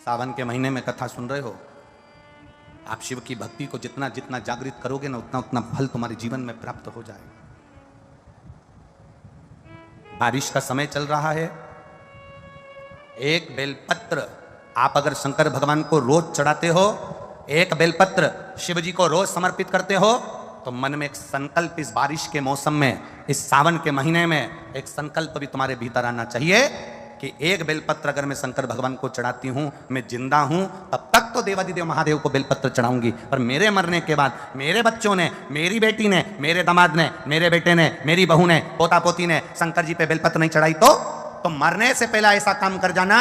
सावन के महीने में कथा सुन रहे हो, आप शिव की भक्ति को जितना जितना जागृत करोगे ना, उतना उतना फल तुम्हारे जीवन में प्राप्त हो जाएगा। बारिश का समय चल रहा है, एक बेलपत्र आप अगर शंकर भगवान को रोज चढ़ाते हो, एक बेलपत्र शिव जी को रोज समर्पित करते हो, तो मन में एक संकल्प इस बारिश के मौसम में, इस सावन के महीने में एक संकल्प भी तुम्हारे भीतर आना चाहिए कि एक बेलपत्र अगर मैं शंकर भगवान को चढ़ाती हूं, मैं जिंदा हूं, तब तक तो देवादिदेव महादेव को बेलपत्र चढ़ाऊंगी, पर मेरे मरने के बाद मेरे बच्चों ने, मेरी बेटी ने, मेरे दामाद ने, मेरे बेटे ने, मेरी बहू ने, पोता पोती ने शंकर जी पे बेलपत्र नहीं चढ़ाई तो मरने से पहले ऐसा काम कर जाना,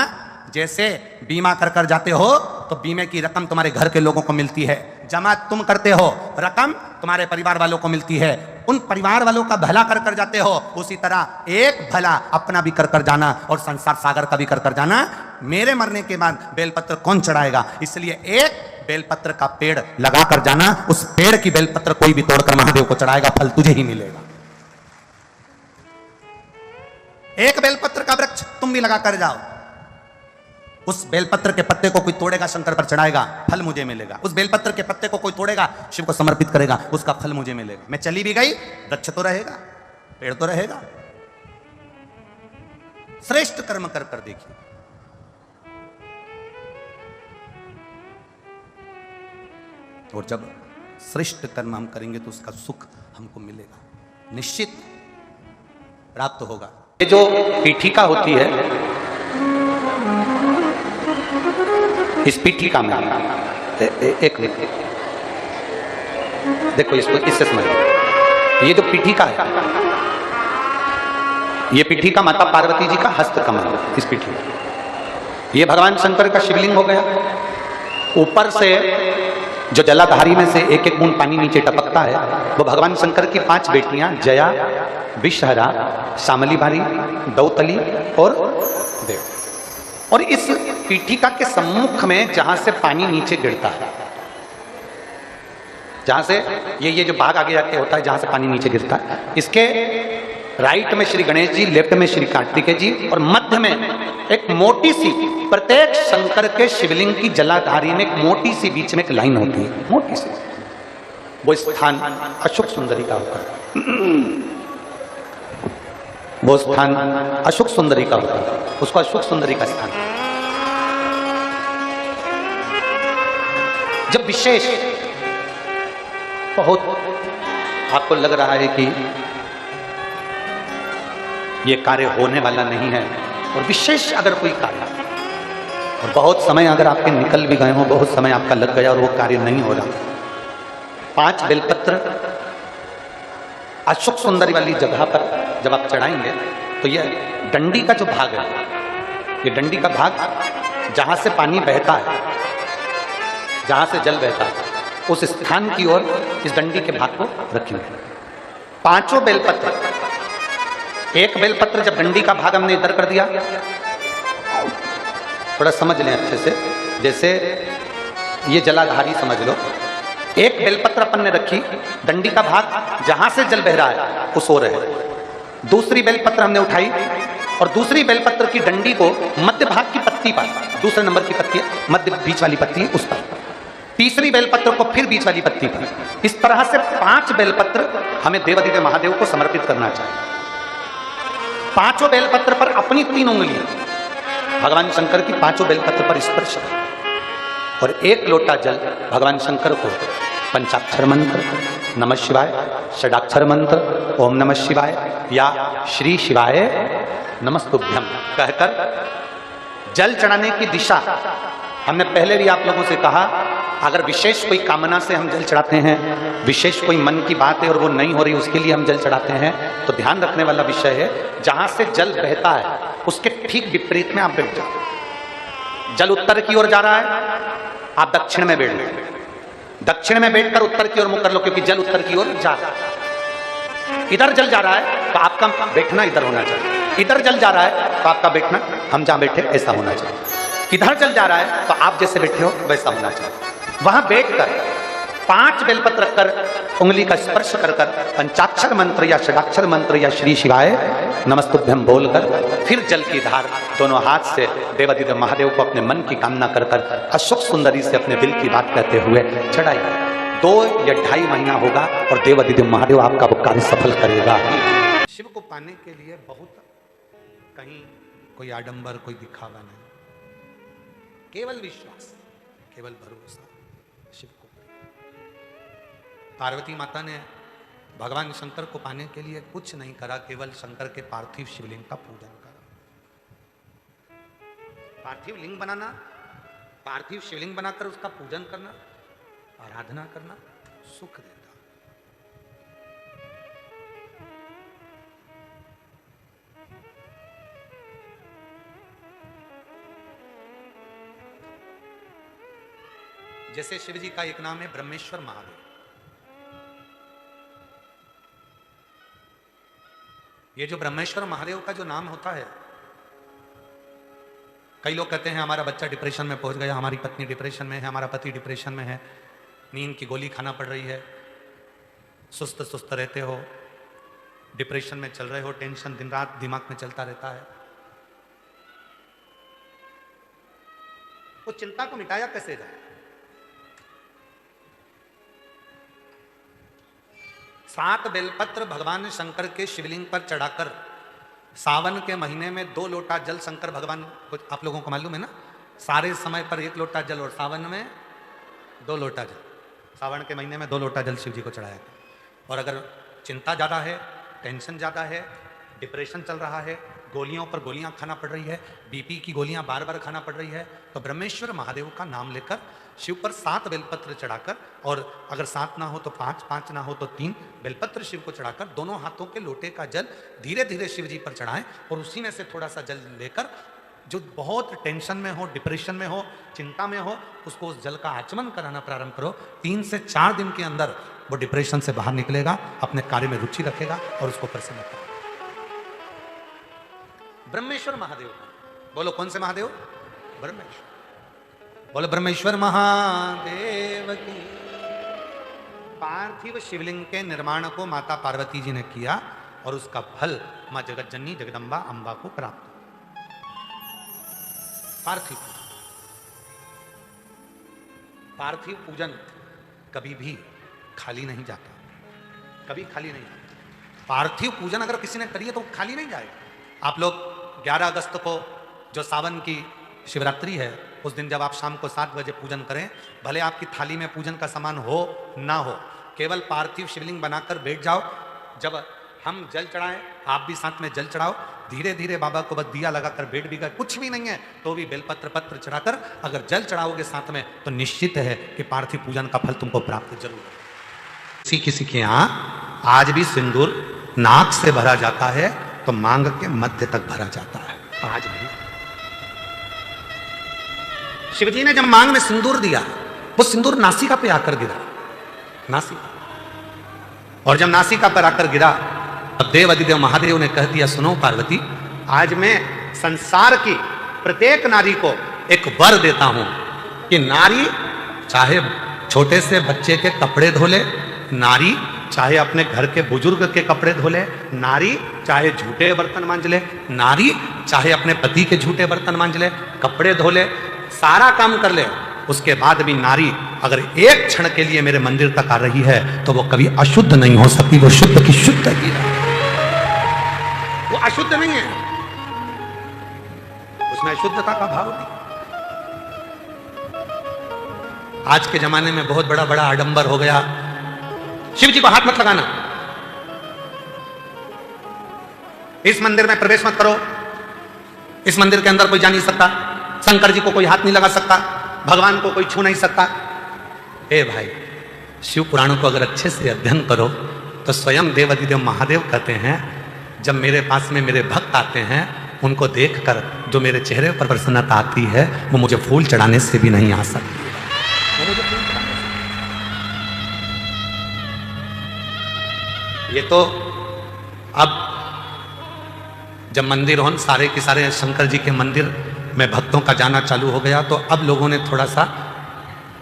जैसे बीमा कर कर जाते हो तो बीमे की रकम तुम्हारे घर के लोगों को मिलती है, जमा तुम करते हो, रकम तुम्हारे परिवार वालों को मिलती है, उन परिवार वालों का भला कर कर जाते हो, उसी तरह एक भला अपना भी कर कर जाना और संसार सागर का भी कर कर जाना। मेरे मरने के बाद बेलपत्र कौन चढ़ाएगा, इसलिए एक बेलपत्र का पेड़ लगा कर जाना, उस पेड़ की बेलपत्र कोई भी तोड़कर महादेव को चढ़ाएगा, फल तुझे ही मिलेगा। एक बेलपत्र का वृक्ष तुम भी लगा कर जाओ, उस बेलपत्र के पत्ते को कोई तोड़ेगा शंकर पर चढ़ाएगा, फल मुझे मिलेगा। उस बेलपत्र के पत्ते को कोई तोड़ेगा शिव को समर्पित करेगा, उसका फल मुझे मिलेगा। मैं चली भी गई, वृक्ष तो रहेगा, पेड़ तो रहेगा। श्रेष्ठ कर्म कर कर देखिए। और जब श्रेष्ठ कर्म हम करेंगे तो उसका सुख हमको मिलेगा, निश्चित प्राप्त होगा। ये जो पीठिका होती है, इस पीठिका में एक देखो, इसको इससे समझो। ये जो पीठिका है, ये पीठिका माता पार्वती जी का हस्त कमल है। इस पीठिका ये भगवान शंकर का शिवलिंग हो गया। ऊपर से जो जलाधारी में से एक एक बूंद पानी नीचे टपकता है, वो भगवान शंकर की 5 बेटियां जया, विषहरा, शामली बारी, दौतली और देव। और इस पीठिका के सम्मुख में जहां से पानी नीचे गिरता है, जहां से ये जो भाग आगे जाके होता है, जहां से पानी नीचे गिरता है, इसके राइट में श्री गणेश जी, लेफ्ट में श्री कार्तिकेय जी, और मध्य में एक मोटी सी, प्रत्येक शंकर के शिवलिंग की जलाधारी में एक मोटी सी बीच में एक लाइन होती है, मोटी सी। वो स्थान अशोक सुंदरी का होता है। वो स्थान अशोक सुंदरी का होता है, उसको अशोक सुंदरी का स्थान। जब विशेष बहुत आपको लग रहा है कि ये कार्य होने वाला नहीं है, और विशेष अगर कोई कार्य, और बहुत समय अगर आपके निकल भी गए हो, बहुत समय आपका लग गया और वो कार्य नहीं हो रहा, 5 बेलपत्र अशोक सुंदरी वाली जगह पर जब आप चढ़ाएंगे तो ये डंडी का जो भाग है, ये डंडी का भाग जहां से पानी बहता है, जहां से जल बहता है, उस स्थान की ओर इस डंडी के भाग को रखेंगे। 5 बेलपत्र, एक बेलपत्र जब डंडी का भाग हमने इधर कर दिया, थोड़ा समझ लें अच्छे से, जैसे ये जलाधारी समझ लो, एक बेलपत्र अपन ने रखी, डंडी का भाग जहां से जल बह रहा है उस ओर है। दूसरी बेलपत्र हमने उठाई और दूसरी बेलपत्र की डंडी को मध्य भाग की पत्ती पर, दूसरे नंबर की पत्ती मध्य बीच वाली पत्ती है उस पर, तीसरी बेलपत्र को फिर बीच वाली पत्ती पर। इस तरह से 5 बेलपत्र हमें देवादिदेव महादेव को समर्पित करना चाहिए। 5 बेलपत्र पर अपनी 3 उंगलियां भगवान शंकर की 5 बेलपत्र पर स्पर्श और 1 लोटा जल भगवान शंकर को पंचाक्षर मंत्र नमः शिवाय, षडाक्षर मंत्र ओम नमः शिवाय या श्री शिवाय नमस्तुभ्यम कहकर जल चढ़ाने की दिशा। हमने पहले भी आप लोगों से कहा, अगर विशेष कोई कामना से हम जल चढ़ाते हैं, विशेष कोई मन की बात है और वो नहीं हो रही, उसके लिए हम जल चढ़ाते हैं, तो ध्यान रखने वाला विषय है, जहां से जल बहता है उसके ठीक विपरीत में आप बैठ जाओ। जल उत्तर की ओर जा रहा है, आप दक्षिण में बैठ लो, दक्षिण में बैठकर उत्तर की ओर मुख कर लो, क्योंकि जल उत्तर की ओर जा रहा है। इधर जल जा रहा है तो आपका बैठना इधर होना चाहिए, इधर जल जा रहा है तो आपका बैठना हम जहां बैठे ऐसा होना चाहिए। इधर जल जा रहा है तो आप जैसे बैठे हो वैसा होना चाहिए। वहां बैठकर 5 बेलपत्र रखकर उंगली का स्पर्श कर कर पंचाक्षर मंत्र या षडाक्षर मंत्र या श्री शिवाय नमस्तुभ्यम बोलकर फिर जल की धार दोनों हाथ से देवादिदेव महादेव को अपने मन की कामना कर कर अशोक सुंदरी से अपने दिल की बात कहते हुए चढ़ाई। 2 या 2.5 महीना होगा और देवादिदेव महादेव आपका वो कार्य सफल करेगा। शिव को पाने के लिए बहुत कहीं कोई आडंबर कोई दिखावा नहीं, केवल विश्वास, केवल भरोसा शिव को। पार्वती माता ने भगवान शंकर को पाने के लिए कुछ नहीं करा, केवल शंकर के पार्थिव शिवलिंग का पूजन करा। पार्थिव लिंग बनाना, पार्थिव शिवलिंग बनाकर उसका पूजन करना, आराधना करना सुख देता। जैसे शिव जी का एक नाम है ब्रह्मेश्वर महादेव। ये जो ब्रह्मेश्वर महादेव का जो नाम होता है, कई लोग कहते हैं हमारा बच्चा डिप्रेशन में पहुंच गया, हमारी पत्नी डिप्रेशन में है, हमारा पति डिप्रेशन में है, नींद की गोली खाना पड़ रही है, सुस्त सुस्त रहते हो, डिप्रेशन में चल रहे हो, टेंशन दिन रात दिमाग में चलता रहता है। वो चिंता को मिटाया कैसे जाए? 7 बेलपत्र भगवान शंकर के शिवलिंग पर चढ़ाकर सावन के महीने में 2 लोटा जल शंकर भगवान को, आप लोगों को मालूम है ना, सारे समय पर 1 लोटा जल और सावन में 2 लोटा जल। सावन के महीने में 2 लोटा जल शिव जी को चढ़ाया था। और अगर चिंता ज़्यादा है, टेंशन ज़्यादा है, डिप्रेशन चल रहा है, गोलियों पर गोलियां खाना पड़ रही है, बीपी की गोलियां बार बार खाना पड़ रही है, तो ब्रह्मेश्वर महादेव का नाम लेकर शिव पर 7 बेलपत्र चढ़ाकर, और अगर 7 ना हो तो 5, 5 ना हो तो 3 बेलपत्र शिव को चढ़ाकर दोनों हाथों के लोटे का जल धीरे धीरे शिव जी पर चढ़ाएं और उसी में से थोड़ा सा जल लेकर जो बहुत टेंशन में हो, डिप्रेशन में हो, चिंता में हो, उसको उस जल का आचमन कराना प्रारंभ करो। 3 से 4 दिन के अंदर वो डिप्रेशन से बाहर निकलेगा, अपने कार्य में रुचि रखेगा और उसको प्रसन्न करेगा। ब्रह्मेश्वर महादेव, बोलो कौन से महादेव? ब्रह्मेश्वर। बोलो ब्रह्मेश्वर महादेव की। पार्थिव शिवलिंग के निर्माण को माता पार्वती जी ने किया और उसका फल मां जगत जननी जगदम्बा अंबा को प्राप्त। पार्थिव पार्थिव पूजन कभी भी खाली नहीं जाता, कभी खाली नहीं जाता। पार्थिव पूजन अगर किसी ने करी है तो खाली नहीं जाएगा। आप लोग 11 अगस्त को जो सावन की शिवरात्रि है, उस दिन जब आप शाम को 7 बजे पूजन करें, भले आपकी थाली में पूजन का सामान हो ना हो, केवल पार्थिव शिवलिंग बनाकर बैठ जाओ। जब हम जल चढ़ाएं, आप भी साथ में जल चढ़ाओ। धीरे धीरे बाबा को बस दिया लगाकर बैठ भी गए, कुछ भी नहीं है तो भी बेलपत्र पत्र चढ़ाकर अगर जल चढ़ाओगे साथ में, तो निश्चित है कि पार्थिव पूजन का फल तुमको प्राप्त जरूर है। किसी किसी के यहाँ आज भी सिंदूर नाक से भरा जाता है तो मांग के मध्य तक भरा जाता है। आज भी शिवजी ने जब मांग में सिंदूर दिया, वो सिंदूर नासिका पे आकर गिरा, नासिका। और जब नासिका पर आकर गिरा, अब देवादिदेव महादेव ने कह दिया, सुनो पार्वती, आज मैं संसार की प्रत्येक नारी को एक वर देता हूं कि नारी चाहे छोटे से बच्चे के कपड़े धो ले, नारी चाहे अपने घर के बुजुर्ग के कपड़े धो ले, नारी चाहे झूठे बर्तन मांज ले, नारी चाहे अपने पति के झूठे बर्तन मांज ले, कपड़े धो ले, सारा काम कर ले, उसके बाद भी नारी अगर एक क्षण के लिए मेरे मंदिर तक आ रही है तो वो कभी अशुद्ध नहीं हो सकती, वो शुद्ध की शुद्ध ही है, वो अशुद्ध नहीं है, उसमें अशुद्धता का भाव नहीं। आज के जमाने में बहुत बड़ा बड़ा आडंबर हो गया, शिव जी को हाथ मत लगाना, इस मंदिर में प्रवेश मत करो, इस मंदिर के अंदर कोई जा नहीं सकता, शंकर जी को कोई हाथ नहीं लगा सकता, भगवान को कोई छू नहीं सकता। ए भाई, शिव पुराणों को अगर अच्छे से अध्ययन करो तो स्वयं देवादिदेव महादेव कहते हैं, जब मेरे पास में मेरे भक्त आते हैं, उनको देखकर जो मेरे चेहरे पर प्रसन्नता आती है, वो मुझे फूल चढ़ाने से भी नहीं आ सकती। ये तो अब जब मंदिर हो, सारे के सारे शंकर जी के मंदिर में भक्तों का जाना चालू हो गया, तो अब लोगों ने थोड़ा सा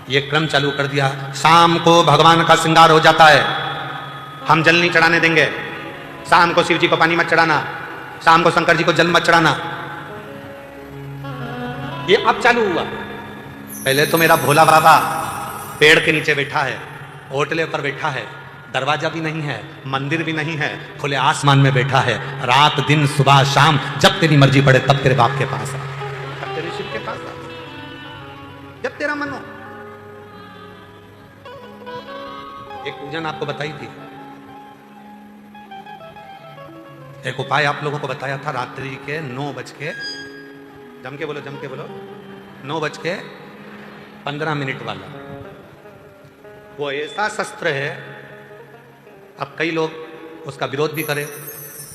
ये क्रम चालू कर दिया। शाम को भगवान का श्रृंगार हो जाता है, हम जल नहीं चढ़ाने देंगे। शाम को शिव जी को पानी मत चढ़ाना, शाम को शंकर जी को जल मत चढ़ाना। ये अब चालू हुआ। पहले तो मेरा भोला बाबा पेड़ के नीचे बैठा है, ओटले पर बैठा है, दरवाजा भी नहीं है, मंदिर भी नहीं है, खुले आसमान में बैठा है। रात दिन सुबह शाम जब तेरी मर्जी पड़े तब तेरे बाप के पास आ, तब तेरे शिव के पास आ, जब तेरा मन हो। एक पूजन आपको बताई थी, एक उपाय आप लोगों को बताया था रात्रि के 9 बज के, जम के बोलो 9:15 वाला। वो ऐसा शस्त्र है, अब कई लोग उसका विरोध भी करें।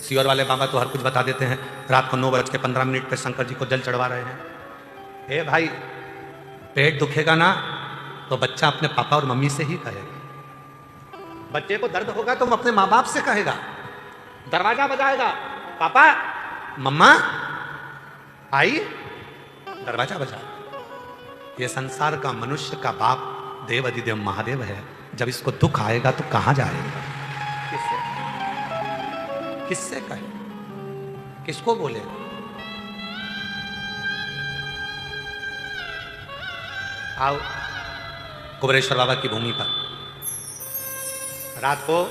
सियोर वाले बाबा तो हर कुछ बता देते हैं। रात को 9:15 पे शंकर जी को जल चढ़वा रहे हैं। ए भाई, पेट दुखेगा ना तो बच्चा अपने पापा और मम्मी से ही कहेगा। बच्चे को दर्द होगा तो वो अपने माँ बाप से कहेगा। दरवाजा बजाएगा, पापा मम्मा आई, दरवाजा बजा। ये संसार का मनुष्य का बाप देव अधिदेव महादेव है। जब इसको दुख आएगा तो कहां जाएगा? किससे कहे, किसको बोले? आओ कुबेरेश्वर बाबा की भूमि पर रात को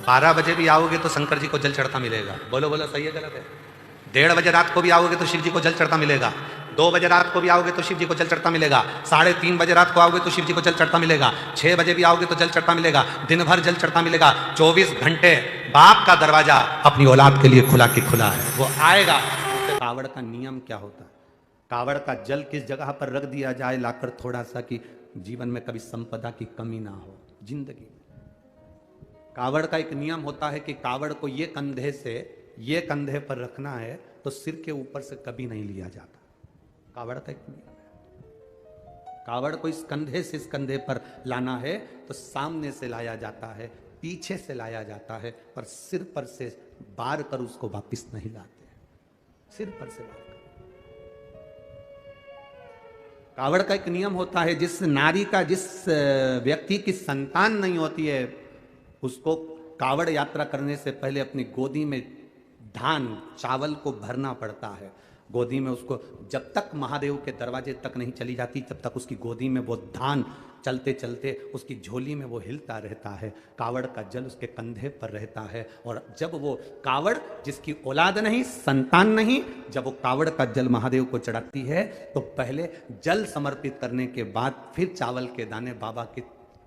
12 बजे भी आओगे तो शंकर जी को जल चढ़ता मिलेगा। बोलो बोलो, सही है गलत है? 1:30 बजे रात को भी आओगे तो शिव जी को जल चढ़ता मिलेगा। 2 बजे रात को भी आओगे तो शिव जी को जल चढ़ता मिलेगा। 3:30 बजे रात को आओगे तो शिव जी को जल चढ़ता मिलेगा। 6 बजे भी आओगे तो जल चढ़ता मिलेगा। दिन भर जल चढ़ता मिलेगा। 24 घंटे बाप का दरवाजा अपनी औलाद के लिए खुला की खुला है, वो आएगा। कावड़ का नियम क्या होता है? कावड़ का जल किस जगह पर रख दिया जाए लाकर, थोड़ा सा कि जीवन में कभी संपदा की कमी ना हो जिंदगी में। कावड़ का एक नियम होता है कि कावड़ को ये कंधे से ये कंधे पर रखना है तो सिर के ऊपर से कभी नहीं लिया जाता। कावड़ का एक नियम है। कावड़ को इस कंधे से इस कंधे पर लाना है तो सामने से लाया जाता है, पीछे से लाया जाता है, पर सिर पर से बार कर उसको वापिस नहीं लाते। सिर पर से बार कर। कावड़ का एक नियम होता है, जिस नारी का, जिस व्यक्ति की संतान नहीं होती है, उसको कावड़ यात्रा करने से पहले अपनी गोदी में धान चावल को भरना पड़ता है। गोदी में उसको जब तक महादेव के दरवाजे तक नहीं चली जाती तब तक उसकी गोदी में वो धान चलते चलते उसकी झोली में वो हिलता रहता है। कावड़ का जल उसके कंधे पर रहता है। और जब वो कावड़, जिसकी औलाद नहीं, संतान नहीं, जब वो कावड़ का जल महादेव को चढ़ाती है तो पहले जल समर्पित करने के बाद फिर चावल के दाने बाबा के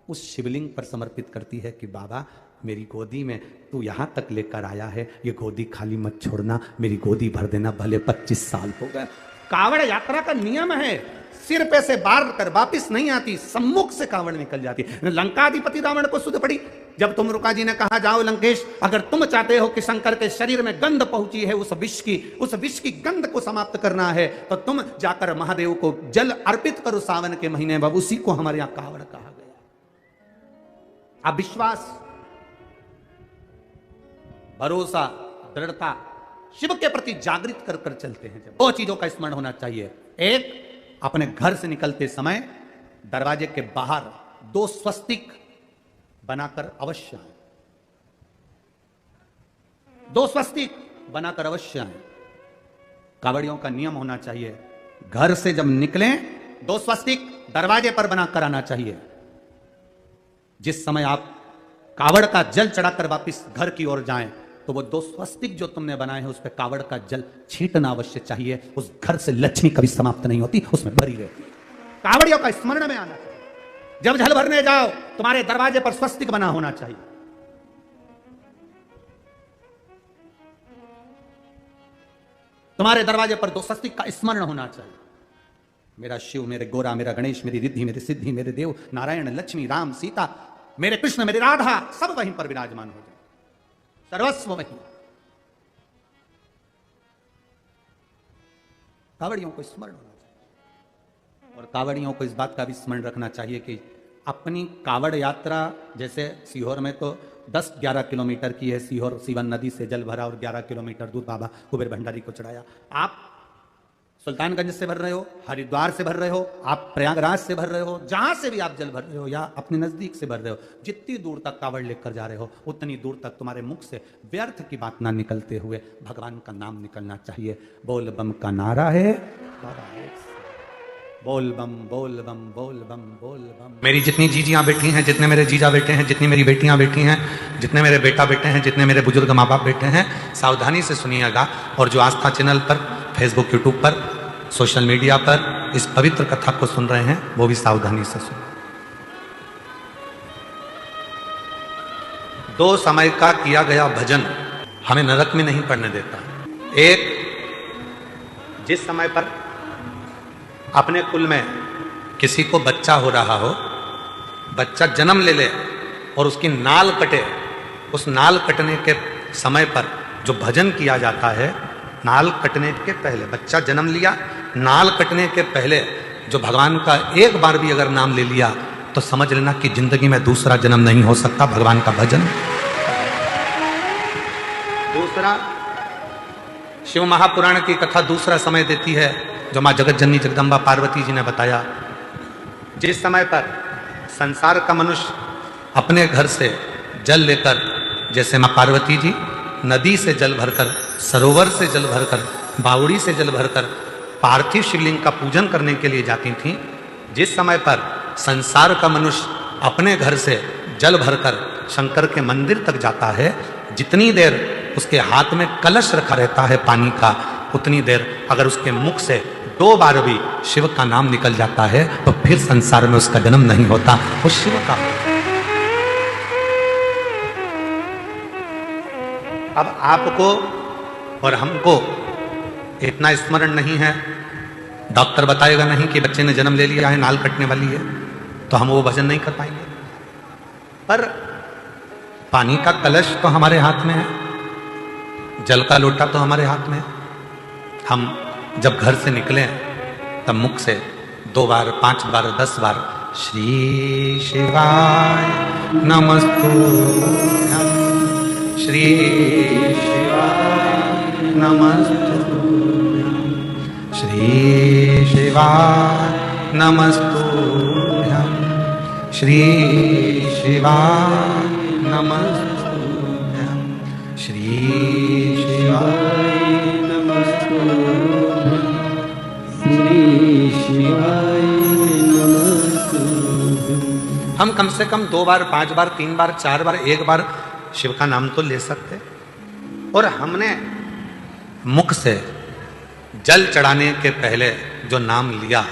उस शिवलिंग पर समर्पित करती है कि बाबा मेरी गोदी में तू यहां तक लेकर आया है, ये गोदी खाली मत छोड़ना, मेरी गोदी भर देना, भले 25 साल हो गए। कावड़ यात्रा का नियम है, सिर पे से बार कर वापिस नहीं आती, सम्मुख से कावड़ निकल जाती। लंकाधिपति रावण को सुध पड़ी जब तुम रुका जी ने कहा जाओ लंकेश, अगर तुम चाहते हो कि शंकर के शरीर में गंध पहुंची है, उस विष की गंध को समाप्त करना है, तो तुम जाकर महादेव को जल अर्पित करो सावन के महीने में। उसी को हमारे यहां कावड़ कहा गया। अब विश्वास, भरोसा, दृढ़ता, शिव के प्रति जागृत कर कर चलते हैं। जब 2 चीजों का स्मरण होना चाहिए। एक, अपने घर से निकलते समय दरवाजे के बाहर 2 स्वस्तिक बनाकर अवश्य आए। 2 स्वस्तिक बनाकर अवश्य आए। कावड़ियों का नियम होना चाहिए, घर से जब निकलें 2 स्वस्तिक दरवाजे पर बनाकर आना चाहिए। जिस समय आप कावड़ का जल चढ़ाकर वापिस घर की ओर जाएं तो वो 2 स्वस्तिक जो तुमने बनाए हैं उस पर कावड़ का जल छींटना अवश्य चाहिए। उस घर से लक्ष्मी कभी समाप्त नहीं होती, उसमें भरी रहती। कावड़ियों का स्मरण में आना चाहिए। जब जल भरने जाओ तुम्हारे दरवाजे पर स्वस्तिक बना होना चाहिए। तुम्हारे दरवाजे पर 2 स्वस्तिक का स्मरण होना चाहिए। मेरा शिव, मेरे गोरा, मेरा गणेश, मेरी रिद्धि, मेरी सिद्धि, मेरे देव, नारायण, लक्ष्मी, राम, सीता, मेरे कृष्ण, मेरी राधा, सब वहीं पर विराजमान हो जाए, सर्वस्व वहीं। कावड़ियों को स्मरण होना चाहिए। और कावड़ियों को इस बात का भी स्मरण रखना चाहिए कि अपनी कावड़ यात्रा, जैसे सीहोर में तो 10-11 किलोमीटर की है, सीहोर सीवन नदी से जल भरा और 11 किलोमीटर दूर बाबा कुबेर भंडारी को चढ़ाया। आप सुल्तानगंज से भर रहे हो, हरिद्वार से भर रहे हो, आप प्रयागराज से भर रहे हो, जहां से भी आप जल भर रहे हो या अपने नजदीक से भर रहे हो, जितनी दूर तक कावड़ लेकर जा रहे हो उतनी दूर तक तुम्हारे मुख से व्यर्थ की बात ना निकलते हुए भगवान का नाम निकलना चाहिए। बोल बम का नारा है, बोल बम बोल बम बोल बम बोल बम। मेरी जितनी जीजियां बैठी हैं, जितने मेरे जीजा बेटे हैं, जितनी मेरी बेटियां बैठी हैं, जितने मेरे बेटा बेटे हैं, जितने मेरे बुजुर्ग माँ बाप बैठे हैं, सावधानी से सुनिएगा। और जो आस्था चैनल पर, फेसबुक, यूट्यूब पर, सोशल मीडिया पर इस पवित्र कथा को सुन रहे हैं, वो भी सावधानी से सुन। 2 समय का किया गया भजन हमें नरक में नहीं पड़ने देता। एक, जिस समय पर अपने कुल में किसी को बच्चा हो रहा हो, बच्चा जन्म ले ले और उसकी नाल कटे, उस नाल कटने के समय पर जो भजन किया जाता है, नाल कटने के पहले, बच्चा जन्म लिया, नाल कटने के पहले जो भगवान का एक बार भी अगर नाम ले लिया तो समझ लेना कि जिंदगी में दूसरा जन्म नहीं हो सकता। भगवान का भजन। दूसरा, शिव महापुराण की कथा दूसरा समय देती है जो मां जगत जननी जगदम्बा पार्वती जी ने बताया। जिस समय पर संसार का मनुष्य अपने घर से जल लेकर, जैसे मां पार्वती जी नदी से जल भरकर, सरोवर से जल भरकर, बावड़ी से जल भरकर पार्थिव शिवलिंग का पूजन करने के लिए जाती थीं, जिस समय पर संसार का मनुष्य अपने घर से जल भरकर शंकर के मंदिर तक जाता है, जितनी देर उसके हाथ में कलश रखा रहता है पानी का, उतनी देर अगर उसके मुख से 2 बार भी शिव का नाम निकल जाता है तो फिर संसार में उसका जन्म नहीं होता, वो शिव का। अब आपको और हमको इतना स्मरण नहीं है, डॉक्टर बताएगा नहीं कि बच्चे ने जन्म ले लिया है, नाल कटने वाली है, तो हम वो भजन नहीं कर पाएंगे। पर पानी का कलश तो हमारे हाथ में है, जल का लोटा तो हमारे हाथ में है। हम जब घर से निकले तब मुख से 2 बार, 5 बार, 10 बार श्री शिवाय नमस्तुभ्यं, श्री शिवाय नमस्तुभ्यं, श्री शिवाय नमस्तुभ्यं, श्री शिवाय नमस्तुभ्यं, श्री शिवाय हम कम से कम 2 बार, 5 बार, 3 बार, 4 बार, 1 बार शिव का नाम तो ले सकते। और हमने मुख से जल चढ़ाने के पहले जो नाम लिया,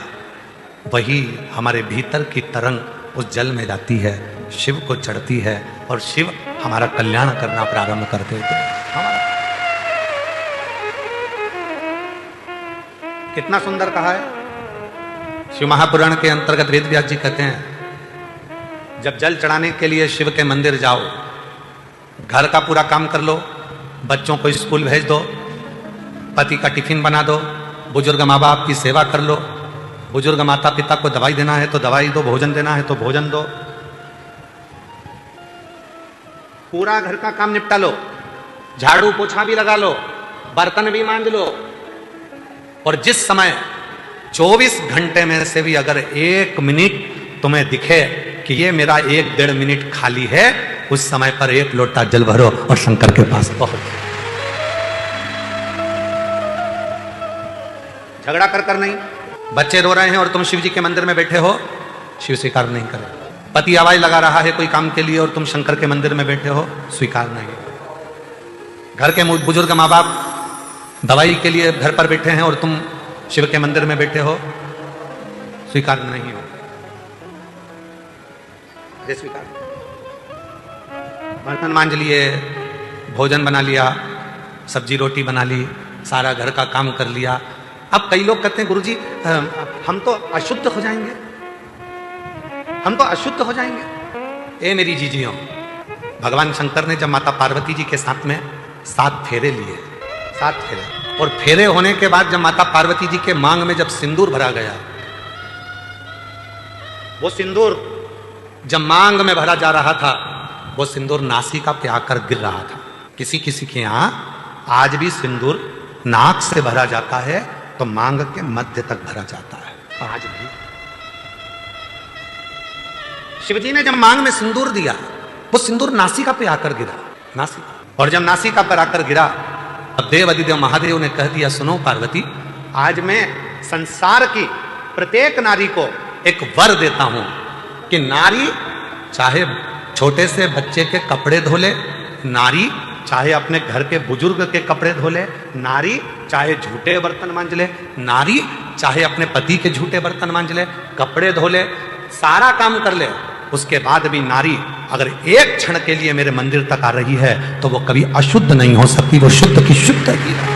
वही हमारे भीतर की तरंग उस जल में जाती है, शिव को चढ़ती है और शिव हमारा कल्याण करना प्रारंभ कर देते हैं। कितना सुंदर कहा है। शिव महापुराण के अंतर्गत वेद व्यास जी कहते हैं, जब जल चढ़ाने के लिए शिव के मंदिर जाओ, घर का पूरा काम कर लो, बच्चों को स्कूल भेज दो, पति का टिफिन बना दो, बुजुर्ग माँ बाप की सेवा कर लो, बुजुर्ग माता पिता को दवाई देना है तो दवाई दो, भोजन देना है तो भोजन दो, पूरा घर का काम निपटा लो, झाड़ू पोछा भी लगा लो, बर्तन भी मांज लो। और जिस समय 24 घंटे में से भी अगर 1 मिनट तुम्हें दिखे कि ये मेरा 1-1.5 मिनट खाली है, उस समय पर 1 लोटा जल भरो और शंकर के पास पहुंचो। झगड़ा कर नहीं, बच्चे रो रहे हैं और तुम शिव जी के मंदिर में बैठे हो, शिव स्वीकार नहीं करे। पति आवाज लगा रहा है कोई काम के लिए और तुम शंकर के मंदिर में बैठे हो, स्वीकार नहीं। घर के बुजुर्ग माँ बाप दवाई के लिए घर पर बैठे हैं और तुम शिव के मंदिर में बैठे हो, स्वीकार नहीं हो। स्वीकार। बर्तन मांज लिए, भोजन बना लिया, सब्जी रोटी बना ली, सारा घर का काम कर लिया। अब कई लोग कहते हैं गुरुजी हम तो अशुद्ध हो जाएंगे, हम तो अशुद्ध हो जाएंगे। ए मेरी जीजियों, भगवान शंकर ने जब माता पार्वती जी के साथ में 7 फेरे लिए, 7 फेरे, और फेरे होने के बाद जब माता पार्वती जी के मांग में जब सिंदूर भरा गया, वो सिंदूर जब मांग में भरा जा रहा था, वो सिंदूर नासिका पे आकर गिर रहा था। किसी किसी के यहां आज भी सिंदूर नाक से भरा जाता है तो मांग के मध्य तक भरा जाता है। आज नहीं। शिवजी ने जब मांग में सिंदूर दिया, वो सिंदूर नासिका पे आकर गिरा, नासिका। और जब नासिका पर आकर गिरा, अब देव अधिदेव महादेव ने कह दिया, सुनो पार्वती, आज मैं संसार की प्रत्येक नारी को एक वर देता हूं कि नारी चाहे छोटे से बच्चे के कपड़े धो ले, नारी चाहे अपने घर के बुजुर्ग के कपड़े धो ले, नारी चाहे झूठे बर्तन मांज ले, नारी चाहे अपने पति के झूठे बर्तन मांज ले, कपड़े धो ले, सारा काम कर ले, उसके बाद भी नारी अगर एक क्षण के लिए मेरे मंदिर तक आ रही है तो वो कभी अशुद्ध नहीं हो सकती, वो शुद्ध की शुद्ध ही है।